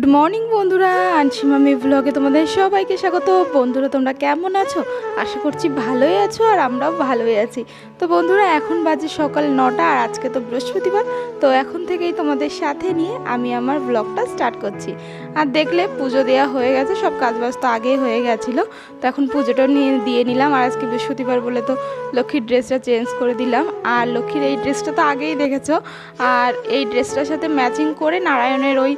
Good morning বন্ধুরা, আনসিমামি ব্লগে তোমাদের সবাইকে স্বাগত। বন্ধুরা তোমরা কেমন আছো? আশা করছি ভালোই আছো, আর আমরাও ভালোই আছি। তো বন্ধুরা এখন বাজে সকাল 9টা, আর আজকে তো বৃহস্পতিবার। তো এখন থেকেই তোমাদের সাথে নিয়ে আমি আমার ব্লগটা স্টার্ট করছি। আর দেখলে পুজো দেওয়া হয়ে গেছে, সব কাজবাজ তো আগেই হয়ে গেছিলো। তো এখন পুজোটা দিয়ে নিলাম। আর আজকে বৃহস্পতিবার বলে তো লক্ষ্মীর ড্রেসটা চেঞ্জ করে দিলাম। আর লক্ষ্মীর এই ড্রেসটা তো আগেই দেখেছো, আর এই ড্রেসটার সাথে ম্যাচিং করে নারায়ণের ওই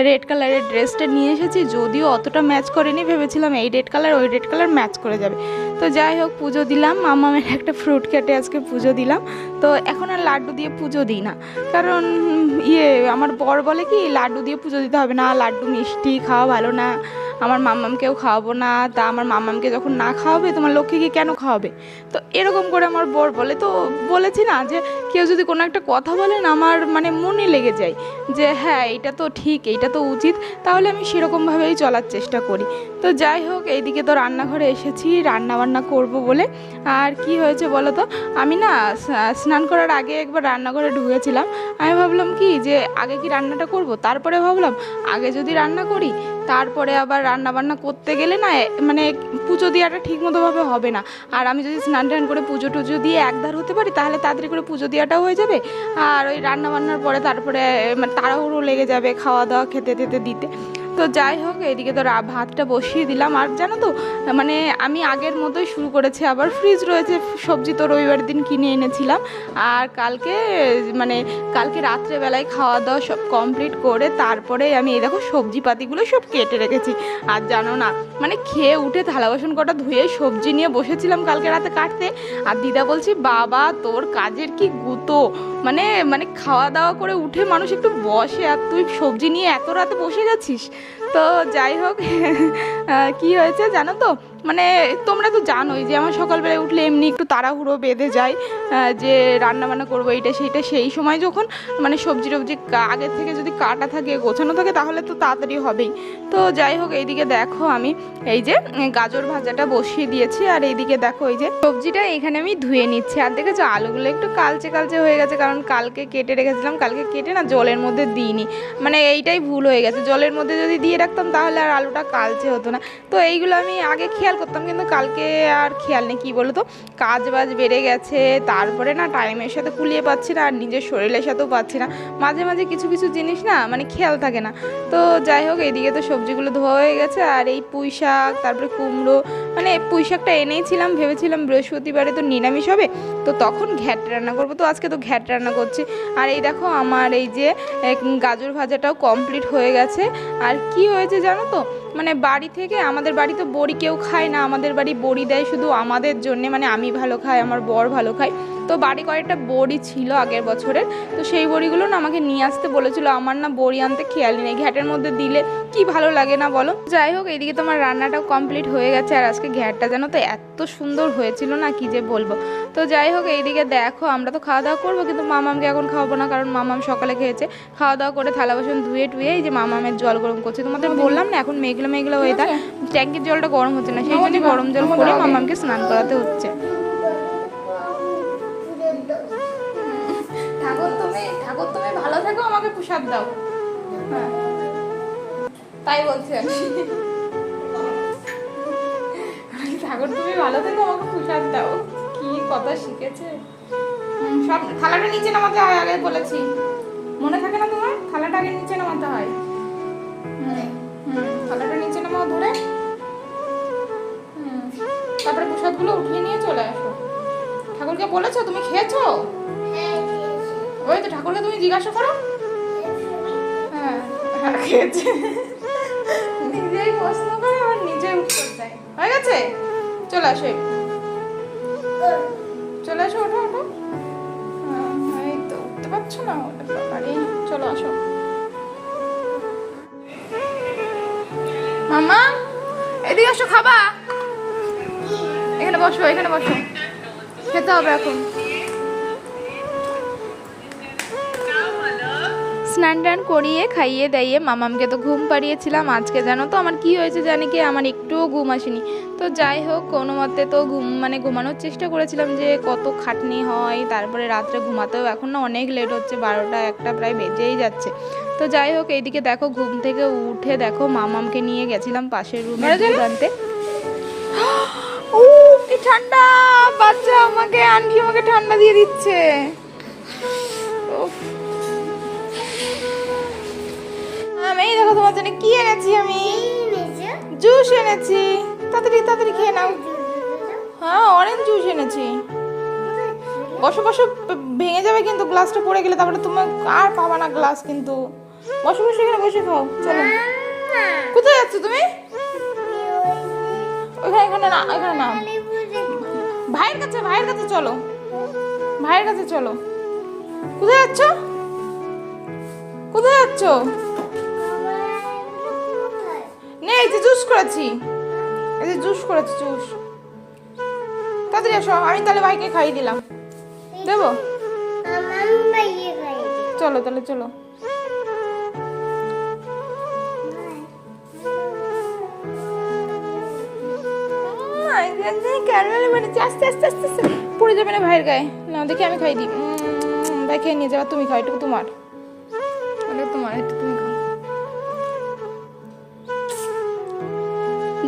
রেড কালারের ড্রেসটা নিয়ে এসেছি। যদিও অতটা ম্যাচ করেনি, ভেবেছিলাম এই রেড কালার ওই রেড কালার ম্যাচ করে যাবে। তো যাই হোক, পুজো দিলাম। মামামের একটা ফ্রুট কেটে আজকে পুজো দিলাম। তো এখন আর লাড্ডু দিয়ে পুজো দিই না, কারণ আমার বর বলে কি লাড্ডু দিয়ে পুজো দিতে হবে না, লাড্ডু মিষ্টি খাওয়া ভালো না, আমার মাম্মামকেও খাওয়াবো না। তা আমার মাম্মামকে যখন না খাওয়াবে তোমার লক্ষ্মীকে কেন খাওয়াবে? তো এরকম করে আমার বর বলে। তো বলেছি না যে কেউ যদি কোনো একটা কথা বলেন আমার মানে মনে লেগে যায় যে হ্যাঁ এইটা তো ঠিক, এইটা তো উচিত, তাহলে আমি সেরকমভাবেই চলার চেষ্টা করি। তো যাই হোক, এইদিকে তো রান্নাঘরে এসেছি রান্না বান্না করব বলে। আর কি হয়েছে বলো তো, আমি না স্নান করার আগে একবার রান্নাঘরে ঢুকেছিলাম। আমি ভাবলাম কি যে আগে কি রান্নাটা করব, তারপরে ভাবলাম আগে যদি রান্না করি তারপরে আবার রান্না বান্না করতে গেলে না মানে পুজো দেওয়াটা ঠিক মতোভাবে হবে না। আর আমি যদি স্নান টান করে পুজো টুজো দিয়ে একধার হতে পারি তাহলে তাড়াতাড়ি করে পুজো দেওয়াটাও হয়ে যাবে। আর ওই রান্না বান্নার পরে তারপরে মানে তাড়াহুড়ো লেগে যাবে খাওয়া দাওয়া খেতে দিতে। তো যাই হোক, এদিকে তো ভাতটা বসিয়ে দিলাম। আর জানো তো মানে আমি আগের মতোই শুরু করেছি, আবার ফ্রিজ রয়েছে, সবজি তো রবিবার দিন কিনে এনেছিলাম। আর কালকে রাত্রেবেলায় খাওয়া দাওয়া সব কমপ্লিট করে তারপরে আমি এই দেখো সবজিপাতিগুলো সব কেটে রেখেছি। আর জানো না মানে খেয়ে উঠে থালা বাসন কটা ধুয়ে সবজি নিয়ে বসেছিলাম কালকে রাতে কাটতে। আর দিদা বলছি বাবা তোর কাজের কি গুতো, মানে মানে খাওয়া দাওয়া করে উঠে মানুষ একটু বসে, আর তুই সবজি নিয়ে এত রাতে বসে গেছিস। তো যাই হোক কি হয়েছে জানো তো, মানে তোমরা তো জানোই যে আমার সকালবেলায় উঠলে এমনি একটু তাড়াহুড়ো বেঁধে যায় যে রান্না বান্না করবো এইটা সেইটা। সেই সময় যখন মানে সবজি টবজি আগের থেকে যদি কাটা থাকে গোছানো থাকে তাহলে তো তাড়াতাড়ি হবেই। তো যাই হোক, এইদিকে দেখো আমি এই যে গাজর ভাজাটা বসিয়ে দিয়েছি। আর এইদিকে দেখো এই যে সবজিটা এখানে আমি ধুয়ে নিচ্ছি। আর দেখেছো আলুগুলো একটু কালচে কালচে হয়ে গেছে, কারণ কালকে কেটে রেখেছিলাম, কালকে কেটে না জলের মধ্যে দিইনি। মানে এইটাই ভুল হয়ে গেছে, জলের মধ্যে যদি দিয়ে রাখতাম তাহলে আর আলুটা কালচে হতো না। তো এইগুলো আমি আগে খেয়াল করতাম, কিন্তু কালকে আর খেয়াল নেই। কী বলো তো, কাজ বাজ বেড়ে গেছে, তারপরে না টাইমের সাথে কুলিয়ে পাচ্ছি না, আর নিজের শরীরের সাথেও পাচ্ছি না। মাঝে মাঝে কিছু কিছু জিনিস না মানে খেয়াল থাকে না। তো যাই হোক, এইদিকে তো সবজিগুলো ধোয়া হয়ে গেছে। আর এই পুঁই শাক, তারপরে কুমড়ো, মানে পুঁই শাকটা এনেইছিলাম, ভেবেছিলাম বৃহস্পতিবারে তো নিরামিষ হবে, তো তখন ঘ্যাট রান্না করবো, তো আজকে তো ঘ্যাট রান্না করছি। আর এই দেখো আমার এই যে গাজর ভাজাটাও কমপ্লিট হয়ে গেছে। আর কি হয়েছে জানো তো, মানে বাড়ি থেকে, আমাদের বাড়ি তো বড়ি কেউ খায় না, আমাদের বাড়ি বড়ি দেয় শুধু আমাদের জন্যে, মানে আমি ভালো খাই, আমার বর ভালো খায়। তো বাড়ি কয়েকটা বড়ি ছিল আগের বছরের, তো সেই বড়িগুলো না আমাকে নিয়ে আসতে বলেছিল। আমার না বড়ি আনতে খেয়ালই নেই, ঘ্যাটের মধ্যে দিলে কি ভালো লাগে না বলো। যাই হোক, এইদিকে তোমার রান্নাটাও কমপ্লিট হয়ে গেছে। আর আজকে ঘ্যাটটা জানো তো এত সুন্দর হয়েছিল না, কি যে বলবো। তো যাই হোক, এইদিকে দেখো আমরা তো খাওয়া দাওয়া করবো, কিন্তু মামামকে এখন খাওয়াবো না, কারণ মামাম সকালে খেয়েছে। খাওয়া দাওয়া করে থালা বাসন ধুয়ে টুয়ে এই যে মামামের জল গরম করছে। তোমাদের বললাম না এখন মেঘলা মেঘলা ওয়েদার, ট্যাঙ্কির জলটা গরম হচ্ছে না, সেই জন্য গরম জল করে মামামকে স্নান করাতে হচ্ছে। ঠাকুর তুমি ভালো থাকো, আমাকে প্রসাদ দাও। হ্যাঁ তাই বলছি আমি, ঠাকুর তুমি ভালো থাকো আমাকে প্রসাদ দাও। কি কথা শিখেছে। সব থালাটা নিচে নামাতে হয়, আগে বলেছি, মনে থাকে না তোমার? থালাটা আগে নিচে নামাতে হয়। থালাটা নিচে নামাও ধরে, তারপরে প্রসাদগুলো উঠিয়ে নিয়ে চলে আসো। ঠাকুরকে বলেছো তুমি খেয়েছো? ওই তো ঠাকুরকে তুমি জিজ্ঞাসা করো। হ্যাঁ হ্যাঁ খেয়েছে, নিজেই প্রশ্ন করে আবার নিজেই উত্তর দেয়। হয়ে গেছে, চলে আসো, চলে আসো, ওঠো ওঠো। এই তো উঠতে পারছো না, আরে চলো আসো। মামা এদিকে আসো, খাবা? এখানে বসো, এখানে বসো, খেতে হবে এখন। স্নান টান করিয়ে খাইয়ে দাইয়ে মামামকে তো ঘুম পাড়িয়েছিলাম। আজকে জানো তো আমার কি হয়েছে জানি কি, আমার একটুও ঘুম আসেনি। তো যাই হোক কোনো মতে তো ঘুমানোর চেষ্টা করেছিলাম, যে কত খাটনি হয়, তারপরে রাত্রে ঘুমাতেও এখন না অনেক লেট হচ্ছে, 12টা 1টা প্রায় বেজেই যাচ্ছে। তো যাই হোক এইদিকে দেখো ঘুম থেকে উঠে দেখো মামামকে নিয়ে গেছিলাম পাশের রুমে দুধ আনতে। ও কি ঠান্ডা, বাচ্চা আমাকে আন্টি আমাকে ঠান্ডা দিয়ে দিচ্ছে। আমি দেখো তোমার জন্য কি এনেছি, আমি জুস এনেছি, তাড়াতাড়ি তাড়াতাড়ি খেয়ে নাও। হ্যাঁ অরেঞ্জ জুস এনেছি। বসো বসো, ভেঙে যাবে কিন্তু গ্লাসটা পড়ে গেলে, তারপরে তুমি আর পাবা না গ্লাস কিন্তু। বসো বসো, এখানে বসে খাও। চলো, কোথায় যাচ্ছ তুমি? ওখানে এখানে না, এখানে না, ভাইয়ের কাছে, ভাইয়ের কাছে চলো, ভাইয়ের কাছে চলো। কোথায় যাচ্ছ, কোথায় যাচ্ছ? নে এই যে জুস করেছি, এই যে জুস করেছি, জুস। তাড়াতাড়ি আসো, আমি তাহলে ভাইকে খাইয়ে দিলাম, দেবো? চলো তাহলে চলো। আস্তে আস্তে আস্তে আস্তে পড়ে যাবে না ভাইয়ের গায়ে। না দেখি আমি খাই দিই, ভাই খেয়ে নিয়ে যাবা, তুমি খাও, এটুকু তোমার, তোমার একটু তুমি খাও।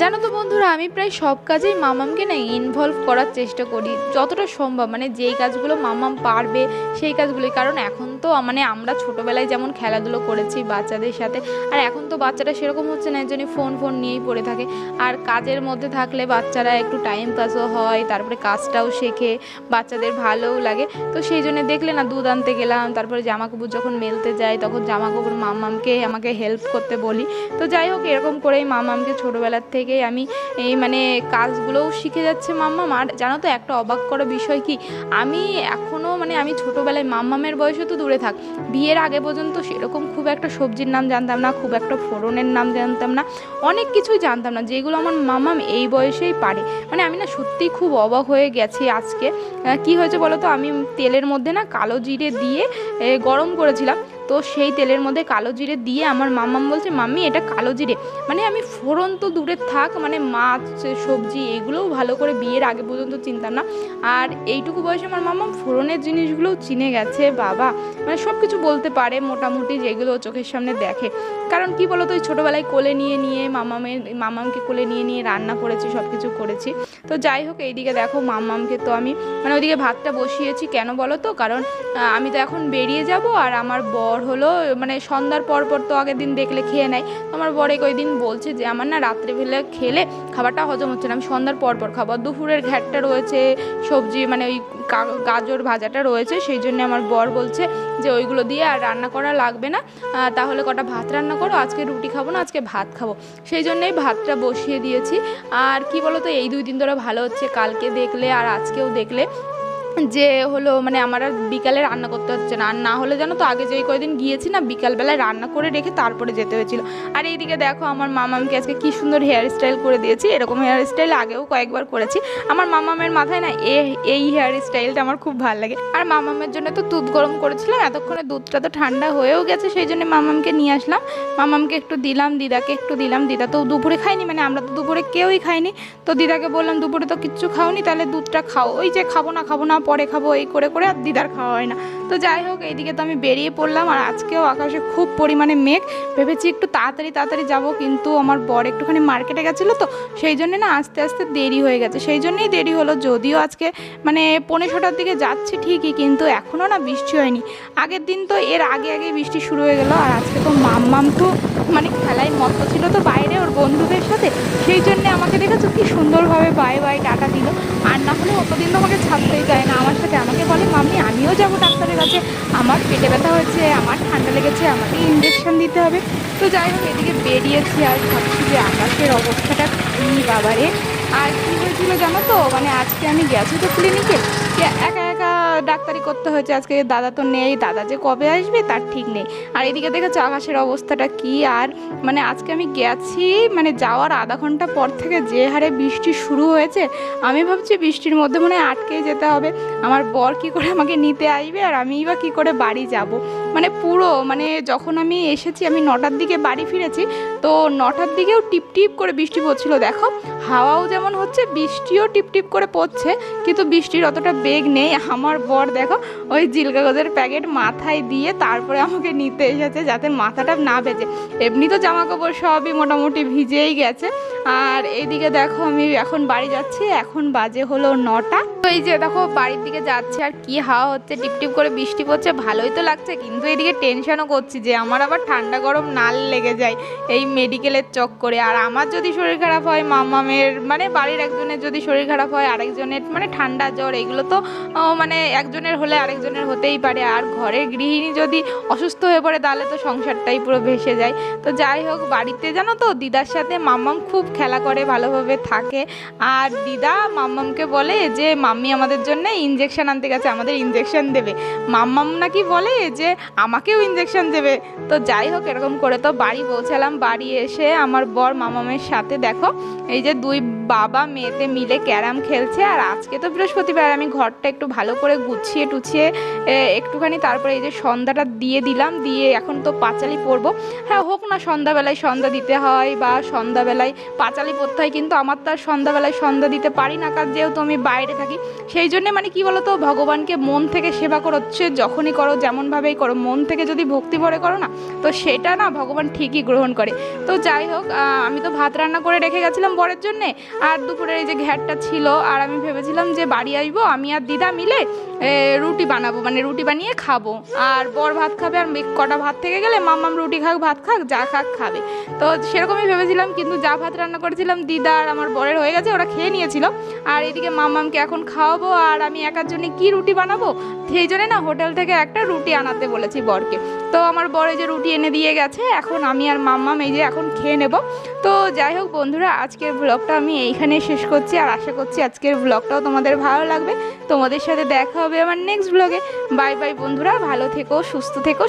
জানো তো বন্ধুরা, আমি প্রায় সব কাজেই মামামকে না ইনভলভ করার চেষ্টা করি যতটা সম্ভব, মানে যেই কাজগুলো মামাম পারবে সেই কাজগুলোই। কারণ এখন তো মানে আমরা ছোটোবেলায় যেমন খেলাধুলো করেছি বাচ্চাদের সাথে, আর এখন তো বাচ্চারা সেরকম হচ্ছে না, এর জন্য ফোন নিয়েই পড়ে থাকে। আর কাজের মধ্যে থাকলে বাচ্চারা একটু টাইম পাসও হয়, তারপরে কাজটাও শেখে, বাচ্চাদের ভালোও লাগে। তো সেই জন্য দেখলে না দুধ আনতে গেলাম, তারপরে জামাকাপড় যখন মেলতে যাই তখন জামাকাপড় মামামকে আমাকে হেল্প করতে বলি। তো যাই হোক এরকম করেই মামামকে ছোটোবেলার থেকে আমি এই মানে কাজগুলোও শিখে যাচ্ছে মাম্মাম। আর জানো তো একটা অবাক করা বিষয় কি, আমি এখনও মানে আমি ছোটোবেলায় মাম্মামের বয়সে তো দূরে থাক, বিয়ের আগে পর্যন্ত সেরকম খুব একটা সবজির নাম জানতাম না, খুব একটা ফোড়নের নাম জানতাম না, অনেক কিছুই জানতাম না, যেগুলো আমার মাম্মাম এই বয়সেই পারে। মানে আমি না সত্যিই খুব অবাক হয়ে গেছি আজকে। কি হয়েছে বলো তো, আমি তেলের মধ্যে না কালো জিরে দিয়ে গরম করেছিলাম। তো সেই তেলের মধ্যে কালো জিরে দিয়ে আমার মাম্মাম বলছে, মাম্মি এটা কালো জিরে। মানে আমি ফোড়ন তো দূরে থাক, মানে মাছ সবজি এগুলোও ভালো করে বিয়ের আগে পর্যন্ত চিনতাম না, আর এইটুকু বয়সে আমার মাম্মাম ফোড়নের জিনিসগুলোও চিনে গেছে বাবা। মানে সব কিছু বলতে পারে মোটামুটি, যেগুলো চোখের সামনে দেখে। কারণ কি বলো তো, ওই ছোটোবেলায় কোলে নিয়ে মামামকে কোলে নিয়ে রান্না করেছি, সব কিছু করেছি। তো যাই হোক এইদিকে দেখো মাম্মামকে তো আমি মানে ওইদিকে ভাতটা বসিয়েছি, কেন বলো তো, কারণ আমি তো এখন বেরিয়ে যাব, আর আমার বর হলো মানে সন্ধ্যার পর তো আগের দিন দেখলে খেয়ে নেয়। আমার বর ওই দিন বলছে যে আমার না রাত্রেবেলা খেলে খাবারটা হজম হচ্ছে না, আমি সন্ধ্যার পর খাবো। দুপুরের ঘ্যাটটা রয়েছে, সবজি মানে ওই গাজর ভাজাটা রয়েছে, সেই জন্য আমার বর বলছে যে ওইগুলো দিয়ে আর রান্না করা লাগবে না, তাহলে কটা ভাত রান্না করো, আজকে রুটি খাবো না, আজকে ভাত খাবো। সেই জন্যই ভাতটা বসিয়ে দিয়েছি। আর কি বলো তো, এই 2 দিন ধরে ভালো হচ্ছে, কালকে দেখলে আর আজকেও দেখলে যে হলো মানে আমার আর বিকালে রান্না করতে হচ্ছে না। আর না হলে জানো তো আগে যেই কয়দিন গিয়েছি না, বিকালবেলায় রান্না করে রেখে তারপরে যেতে হয়েছিল। আর এইদিকে দেখো আমার মামামকে আজকে কি সুন্দর হেয়ার স্টাইল করে দিয়েছি, এরকম হেয়ার স্টাইল আগেও কয়েকবার করেছি। আমার মামামের মাথায় না এই হেয়ার স্টাইলটা আমার খুব ভালো লাগে। আর মামামের জন্য তো দুধ গরম করেছিলাম, এতক্ষণে দুধটা তো ঠান্ডা হয়েও গেছে, সেই জন্য মামামকে নিয়ে আসলাম। মামামকে একটু দিলাম, দিদাকে একটু দিলাম। দিদা তো দুপুরে খায়নি, মানে আমরা তো দুপুরে কেউই খাইনি। তো দিদাকে বললাম দুপুরে তো কিচ্ছু খাওনি, তাহলে দুধটা খাও। ওই যে খাবো না পরে খাবো এই করে আর দিদার খাওয়া হয় না। তো যাই হোক এইদিকে তো আমি বেরিয়ে পড়লাম। আর আজকেও আকাশে খুব পরিমাণে মেঘ, ভেবেছি একটু তাড়াতাড়ি যাব, কিন্তু আমার বর একটুখানি মার্কেটে গেছিলো, তো সেই জন্য না আস্তে আস্তে দেরি হয়ে গেছে, সেই জন্যই দেরি হলো। যদিও আজকে মানে 5:45-র দিকে যাচ্ছি ঠিকই, কিন্তু এখনও না বৃষ্টি হয়নি। আগের দিন তো এর আগে বৃষ্টি শুরু হয়ে গেল। আর আজকে তো মাম্মাম তো মানে খেলায় মত্ত ছিল তো বাইরে ওর বন্ধুদের সাথে, সেই জন্যে আমাকে দেখেছো কি সুন্দরভাবে বাই টাটা দিল। আর না হলে অতদিন তো আমাকে ছাড়তেই চায় না আমার সাথে, আমাকে বলে মাম্মি আমিও যাবো ডাক্তারের কাছে, আমার পেটে ব্যথা হয়েছে, আমার ঠান্ডা লেগেছে, আমাকে ইঞ্জেকশন দিতে হবে। তো যাই হোক এদিকে বেরিয়েছি, আর ভাবছি যে আকাশের অবস্থাটা কী বাবারে। আর কী হয়েছিল জানো তো, মানে আজকে আমি গেছি তো ক্লিনিকে, একা ডাক্তারি করতে হয়েছে আজকে, দাদা তো নেই, দাদা যে কবে আসবে তার ঠিক নেই। আর এদিকে দেখেছো আকাশের অবস্থাটা কি। আর মানে আজকে আমি গেছি, মানে যাওয়ার আধা ঘন্টা পর থেকে যে হারে বৃষ্টি শুরু হয়েছে, আমি ভাবছি বৃষ্টির মধ্যে মনে হয় আটকেই যেতে হবে। আমার বর কি করে আমাকে নিতে আসবে আর আমি বা কী করে বাড়ি যাব। মানে পুরো মানে যখন আমি এসেছি, আমি 9টার দিকে বাড়ি ফিরেছি, তো 9টার দিকেও টিপ টিপ করে বৃষ্টি পড়ছিল। দেখো হাওয়াও যেমন হচ্ছে, বৃষ্টিও টিপ টিপ করে পড়ছে, কিন্তু বৃষ্টির অতটা বেগ নেই। আমার বর দেখো ওই জিল কাগজের প্যাকেট মাথায় দিয়ে তারপরে আমাকে নিতে এসেছে, যাতে মাথাটা না ভেজে। এমনি তো জামা কাপড় সবই মোটামুটি ভিজেই গেছে। আর এইদিকে দেখো আমি এখন বাড়ি যাচ্ছি, এখন বাজে হলো 9টা। তো এই যে দেখো বাড়ির দিকে যাচ্ছে, আর কি হাওয়া হচ্ছে, টিপটিপ করে বৃষ্টি পড়ছে, ভালোই তো লাগছে। কিন্তু এদিকে টেনশনও করছি যে আমার আবার ঠান্ডা গরম নাল লেগে যায় এই মেডিকেলের চক্করে। আর আমার যদি শরীর খারাপ হয়, মামামের মানে বাড়ির একজনের যদি শরীর খারাপ হয়, আরেকজনের মানে ঠান্ডা জ্বর, এগুলো তো মানে একজনের হলে আরেকজনের হতেই পারে। আর ঘরের গৃহিণী যদি অসুস্থ হয়ে পড়ে তাহলে তো সংসারটাই পুরো ভেসে যায়। তো যাই হোক, বাড়িতে জানো তো দিদার সাথে মাম্মাম খুব খেলা করে, ভালোভাবে থাকে। আর দিদা মাম্মামকে বলে যে মাম্মি আমাদের জন্য ইঞ্জেকশন আনতে গেছে, আমাদের ইঞ্জেকশন দেবে। মাম্মাম নাকি বলে যে আমাকেও ইঞ্জেকশন দেবে। তো যাই হোক, এরকম করে তো বাড়ি পৌঁছালাম। বাড়ি এসে আমার বর মামামের সাথে দেখো এই যে দুই বাবা মেয়েতে মিলে ক্যারাম খেলছে। আর আজকে তো বৃহস্পতিবার, আমি ঘরটা একটু ভালো করে গুছিয়ে টুছিয়ে একটুখানি তারপরে এই যে সন্ধ্যাটা দিয়ে দিলাম, দিয়ে এখন তো পাঁচালি পরবো। হ্যাঁ, হোক না সন্ধ্যাবেলায় সন্ধ্যা দিতে হয় বা সন্ধ্যাবেলায় পাঁচালি পরতে হয়, কিন্তু আমার তো আর সন্ধ্যাবেলায় সন্ধ্যা দিতে পারি না, কারণ যেহেতু আমি বাইরে থাকি। সেই জন্যে মানে কি বলো তো, ভগবানকে মন থেকে সেবা করো, হচ্ছে যখনই করো যেমনভাবেই করো, মন থেকে যদি ভক্তি ভরে করো না, তো সেটা না ভগবান ঠিকই গ্রহণ করে। তো যাই হোক, আমি তো ভাত রান্না করে রেখে গেছিলাম বরের জন্যে, আর দুপুরের এই যে ঘ্যাটটা ছিল। আর আমি ভেবেছিলাম যে বাড়ি আসবো, আমি আর দিদা মিলে রুটি বানাবো, মানে রুটি বানিয়ে খাবো। আর বর ভাত খাবে, আর কটা ভাত থেকে গেলে মাম্মাম রুটি খাক ভাত খাক যা খাক খাবে। তো সেরকমই ভেবেছিলাম, কিন্তু যা ভাত রান্না করেছিলাম দিদা আর আমার বরের হয়ে গেছে, ওরা খেয়ে নিয়েছিল। আর এদিকে মাম্মামকে এখন খাওয়াবো, আর আমি একার জন্য কি রুটি বানাবো, সেই জন্যে না হোটেল থেকে একটা রুটি আনাতে বলেছি বরকে। তো আমার বর এই যে রুটি এনে দিয়ে গেছে, এখন আমি আর মাম্মাম এই যে এখন খেয়ে নেব। তো যাই হোক বন্ধুরা, আজকের ব্লগটা আমি এইখানে শেষ করছি, আর আশা করছি আজকের ব্লগটাও তোমাদের ভালো লাগবে। তোমাদের সাথে দেখা হবে আমার নেক্সট ব্লগে। বাই বাই বন্ধুরা, ভালো থেকো, সুস্থ থেকো,